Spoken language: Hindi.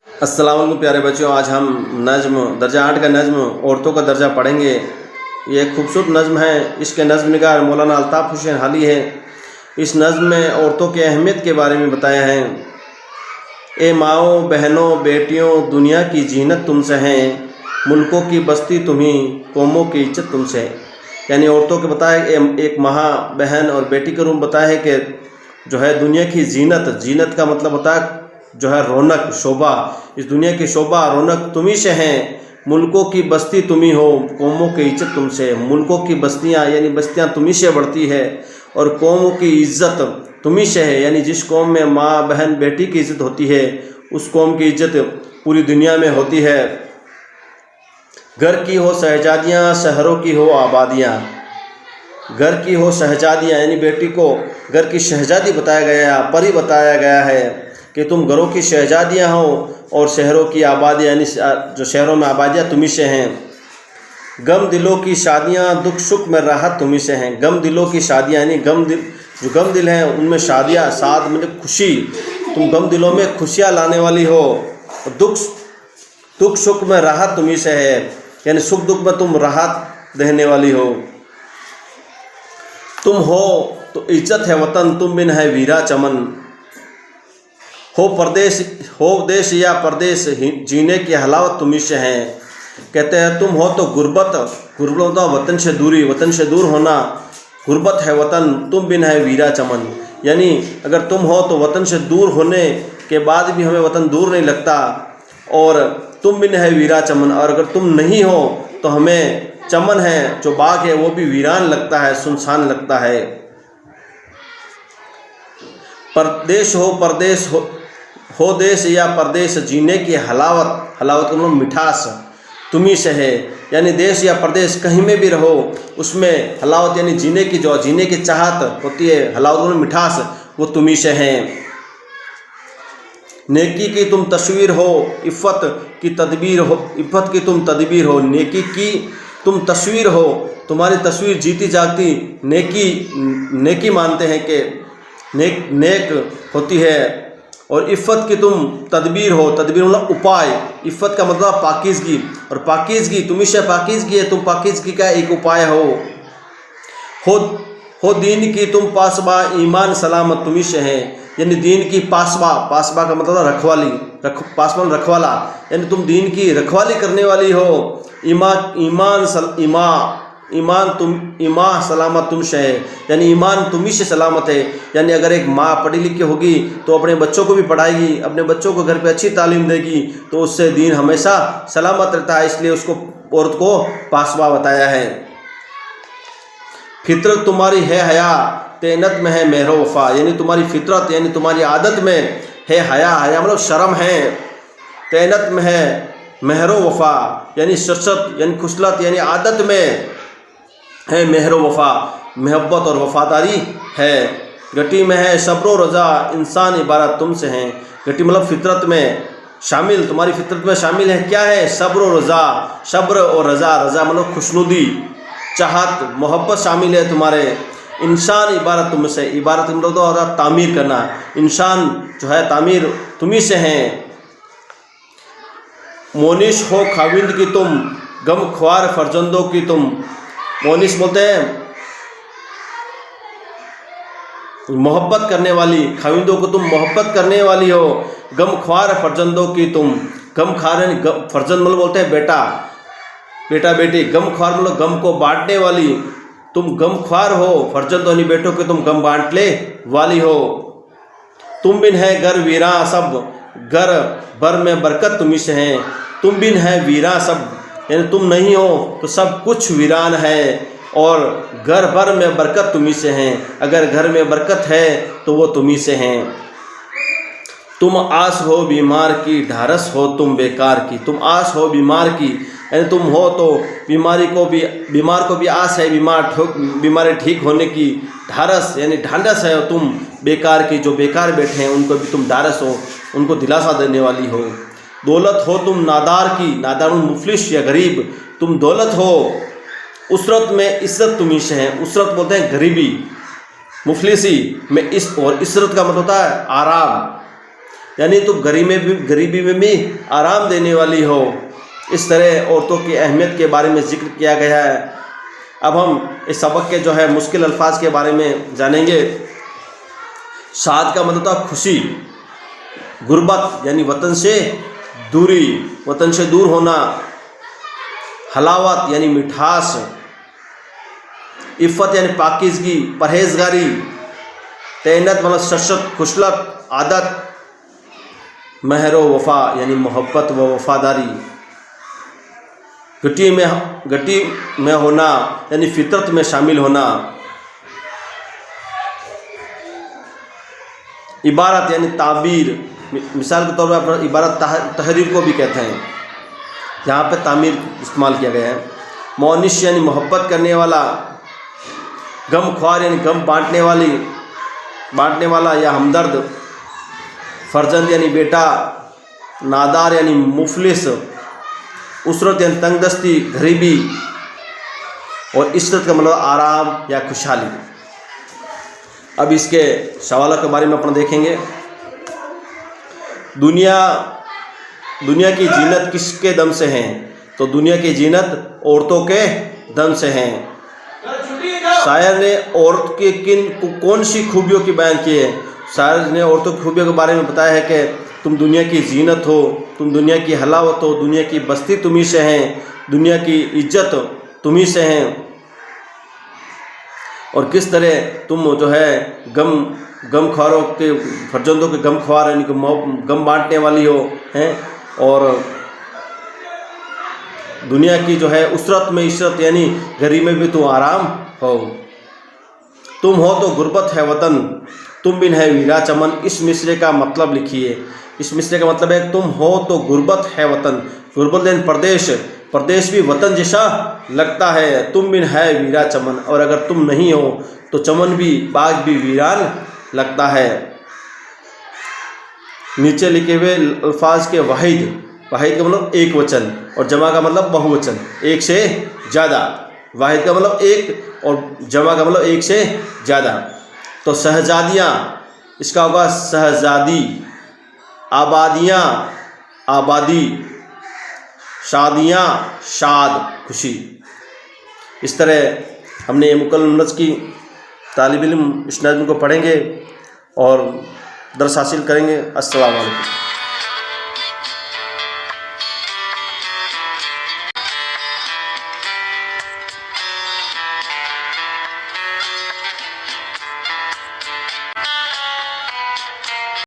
अस्सलाम वालेकुम प्यारे बच्चों, आज हम नज़्म दर्जा 8 का नज़्म औरतों का दर्जा पढ़ेंगे। ये एक खूबसूरत नज़्म है। इसके नज़्म निगार मौलाना अल्ताफ़ हुसैन हाली है। इस नज़्म में औरतों की अहमियत के बारे में बताया है। ए माओ बहनों बेटियों, दुनिया की जीनत तुमसे हैं, मुल्कों की बस्ती तुम्हीं, कौमों की इज्जत तुमसे है। यानी औरतों के बताया एक माँ बहन और बेटी के रूप में बताया है कि जो है दुनिया की जीनत का मतलब होता है जो है रौनक, शोभा। इस दुनिया की शोभा रौनक तुम्ही से हैं, मुल्कों की बस्ती तुम्ही हो, कौमों की इज्जत तुमसे। मुल्कों की बस्तियाँ यानी बस्तियाँ तुम्ही से बढ़ती है और कौमों की इज्जत तुम्ही से है। यानी जिस कौम में माँ बहन बेटी की इज्जत होती है उस कौम की इज्जत पूरी दुनिया में होती है। घर की हो शहजादियाँ, शहरों की हो आबादियाँ। घर की हो शहजादियाँ यानी बेटी को घर की शहजादी बताया गया, परी बताया गया है कि तुम घरों की शहजादियाँ हो, और शहरों की आबादी यानी जो शहरों में आबादियाँ तुम्ही से हैं। गम दिलों की शादियाँ, दुख सुख में राहत तुम्ही से हैं। गम दिलों की शादियाँ यानी जो गम दिल हैं उनमें शादियाँ, साथ मतलब खुशी। तुम गम दिलों में खुशियाँ लाने वाली हो। दुख सुख में राहत तुम्ही से है, यानी सुख दुख में तुम राहत देने वाली हो। तुम हो तो इज्जत है वतन, तुम बिन है वीरा चमन। हो देश या परदेश, जीने की हलावत तुम्ही से है। कहते हैं तुम हो तो गुर्बत होता वतन से दूरी, वतन से दूर होना, गुर्बत है वतन, तुम बिन है वीरा चमन। यानी अगर तुम हो तो वतन से दूर होने के बाद भी हमें वतन दूर नहीं लगता, और तुम बिन है वीरा चमन। और अगर तुम नहीं हो तो हमें चमन है जो बाग है वो भी वीरान लगता है, सुनसान लगता है। परदेश हो देश या परदेश, जीने की हलावत का मतलब मिठास तुम्ही से है। यानी देश या प्रदेश कहीं में भी रहो उसमें हलावत यानी जीने की चाहत होती है, हलावत मतलब मिठास, वो तुम्ही से है। नेकी की तुम तस्वीर हो, इफ़्फ़त की तुम तदबीर हो। नेकी की तुम तस्वीर हो, तुम्हारी तस्वीर जीती जागती नेकी मानते हैं कि नेक होती है। और इफ़्फ़त की तुम तदबीर हो, तदबीर मतलब उपाय। इफ़्फ़त का मतलब पाकीज़गी, और पाकीज़गी तुम्ही से पाकीज़गी है, तुम पाकीज़गी का एक उपाय हो दीन की तुम पासबा, ईमान सलामत तुम्ही से है। यानी दीन की पासबा का मतलब रखवाली, पासबा रखवाला, यानी तुम दीन की रखवाली करने वाली हो। ईमान सलामत तुम से है, यानी ईमान तुम्ही से सलामत है। यानी अगर एक माँ पढ़ी लिखी होगी तो अपने बच्चों को भी पढ़ाएगी, अपने बच्चों को घर पे अच्छी तालीम देगी, तो उससे दीन हमेशा सलामत रहता है। इसलिए उसको औरत को पासबा बताया है। फितरत तुम्हारी है हया, तेनत में है मेहरो वफा। यानी तुम्हारी फितरत यानी तुम्हारी आदत में है हया मतलब शर्म है। तेनत में है मेहरो वफा यानी शर्शत यानी खुसलत, यानी आदत में है मेहरो वफा, मोहब्बत और वफादारी है। गटी में है सब्र रज़ा, इंसान इबारत तुमसे हैं। गटी मतलब फितरत में शामिल, तुम्हारी फितरत में शामिल है क्या है? सब्र रज़ा, सब्र और रज़ा मतलब खुशनुदी, चाहत, मोहब्बत शामिल है तुम्हारे। इंसान इबारत तुमसे, इबारत मतलब तो तामीर करना, इंसान जो है तामीर तुम्ही से हैं। मोनिश हो खाविंद की तुम, गम ख्वार फर्जंदों की तुम। मोनिश बोलते हैं मोहब्बत करने वाली, खाविंदों को तुम मोहब्बत करने वाली हो। गम ख्वार फर्जंदों की तुम, गम खार फर्जंद मतलब बोलते हैं बेटा बेटी, गम ख्वार मतलब गम को बांटने वाली, तुम गम ख्वार हो। फर्जंद यानी बेटों के तुम गम बांटने वाली हो। तुम बिन है घर वीरा सब, घर भर में बरकत तुम्ही से हैं। तुम बिन है वीरा सब, यानी तुम नहीं हो तो सब कुछ वीरान है, और घर भर में बरकत तुम्ही से हैं। अगर घर में बरकत है तो वो तुम्ही से हैं। तुम आस हो बीमार की, ढारस हो तुम बेकार की। तुम आस हो बीमार की, यानी तुम हो तो बीमार को भी आस है बीमारी ठीक होने की। ढारस यानी ढांढस है तुम बेकार की, जो बेकार बैठे हैं उनको भी तुम ढारस हो, उनको दिलासा देने वाली हो। दौलत हो तुम नादार की, नादार मुफलिस या गरीब, तुम दौलत हो। उसरत में इज्जत तुम्ही से है, उसरत बोलते हैं गरीबी, मुफलिसी में और इसरत का मतलब होता है आराम, यानी तुम गरीबी में भी आराम देने वाली हो। इस तरह औरतों की अहमियत के बारे में जिक्र किया गया है। अब हम इस सबक के जो है मुश्किल अल्फाज के बारे में जानेंगे। शाद का मतलब था खुशी, गुर्बत यानी वतन से दूरी, वतन से दूर होना, हलावत यानी मिठास, इफ़्फ़त यानी पाकीज़गी, परहेजगारी, तैनत मतलब शशत खुशलत, आदत, महर व वफ़ा यानी मोहब्बत व वफ़ादारी, गटी में होना यानी फितरत में शामिल होना, इबारत यानी ताबीर, मिसाल के तौर पर आप इबारत तहरीर को भी कहते हैं, यहाँ पे तामीर इस्तेमाल किया गया है। मौनिश यानी मोहब्बत करने वाला, गम ख्वार यानी गम बांटने वाला या हमदर्द, फर्जंद यानी बेटा, नादार यानी मुफलिस, उसरत यानी तंगदस्ती गरीबी, और इशरत का मतलब आराम या खुशहाली। अब इसके सवालों के बारे में अपन देखेंगे। दुनिया की जीनत किसके दम से है? तो दुनिया की जीनत औरतों के दम से हैं। शायर ने औरत के कौन सी खूबियों की बयान की है? शायर ने औरतों की खूबियों के बारे में बताया है कि तुम दुनिया की जीनत हो, तुम दुनिया की हलावत हो, दुनिया की बस्ती तुम्ही से हैं, दुनिया की इज्जत तुम्ही से हैं, और किस तरह तुम जो है गम ख्वारों के फर्जंदों के गम ख्वार यानी कि गम बांटने वाली हो हैं, और दुनिया की जो है उसरत में इशरत यानी गरीब में भी तुम आराम हो। तुम हो तो गुर्बत है वतन, तुम बिन है वीरा चमन। इस मिसरे का मतलब लिखिए। इस मिसरे का मतलब है तुम हो तो गुर्बत है वतन, गुर्बत यानी प्रदेश भी वतन जैसा लगता है। तुम बिन है वीरा चमन, और अगर तुम नहीं हो तो चमन भी बाग भी वीरान लगता है। नीचे लिखे हुए अल्फाज के वाहिद का मतलब एक वचन और जमा का मतलब बहुवचन, एक से ज़्यादा। वाहिद का मतलब एक और जमा का मतलब एक से ज़्यादा। तो शहजादियाँ, इसका होगा शहजादी, आबादियाँ आबादी, शादियाँ शाद खुशी। इस तरह हमने ये मुकम्मल नज़्म की तालिब इल्म इस नज़्म को पढ़ेंगे और दर्स हासिल करेंगे। अस्सलाम वालेकुम।